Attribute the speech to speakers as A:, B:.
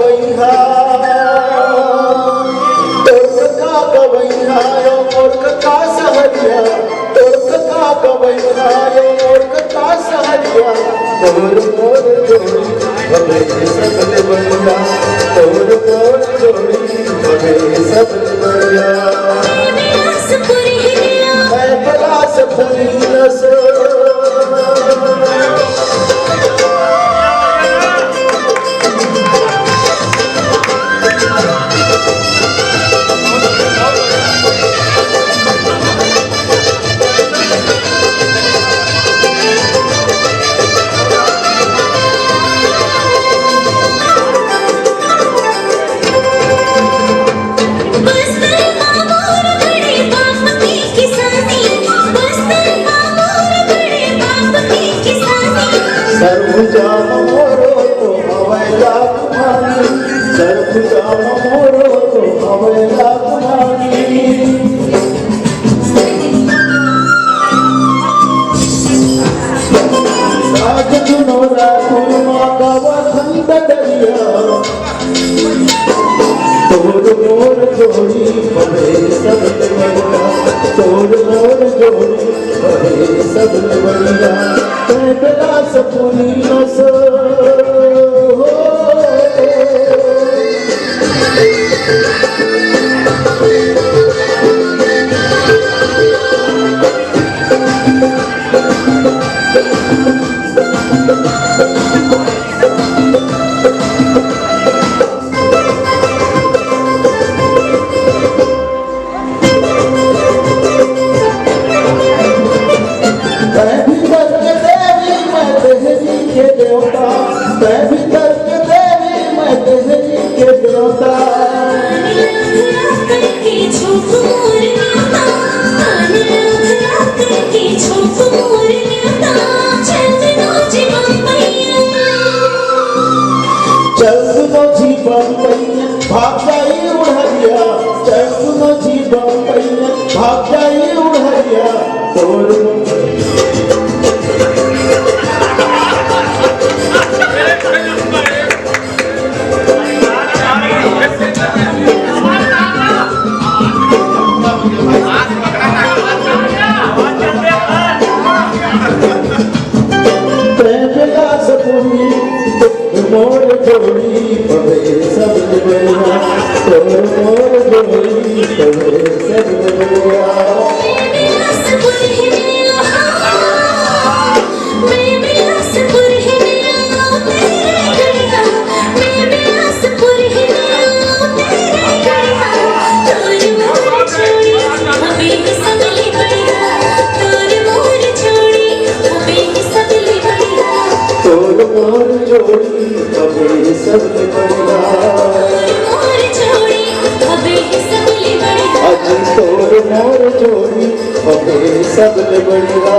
A: गवैया तोर का गवैया मोर का सहरिया तोर का गवैया मोर का सहरिया तोर मोर जोड़ी हवे सबले बढ़िया तोर मोर जोड़ी हवे सबले बढ़िया मैं पलास पूरी नस सरभुजा मोरो तो हवेला तुम्हारी सरभुजा मोरो तो हवेला तुम्हारी राज जुनो राखुमा गावा खंड दरिया तोर मोर जोड़ी हवे सबले बढ़िया तोर मोर जोड़ी हवे सबले बढ़िया पलास पूरी नस भाग जाई उड़हरिया चल सुनो जी बम्बैया भाग जाई उड़हरिया तोर मोर जोड़ी हवे सबले बढ़िया तोर मोर जोड़ी हवे सबले बढ़िया तोर मोर जोड़ी हवे सबले बढ़िया आज तोर मोर जोड़ी हवे सबले बढ़िया।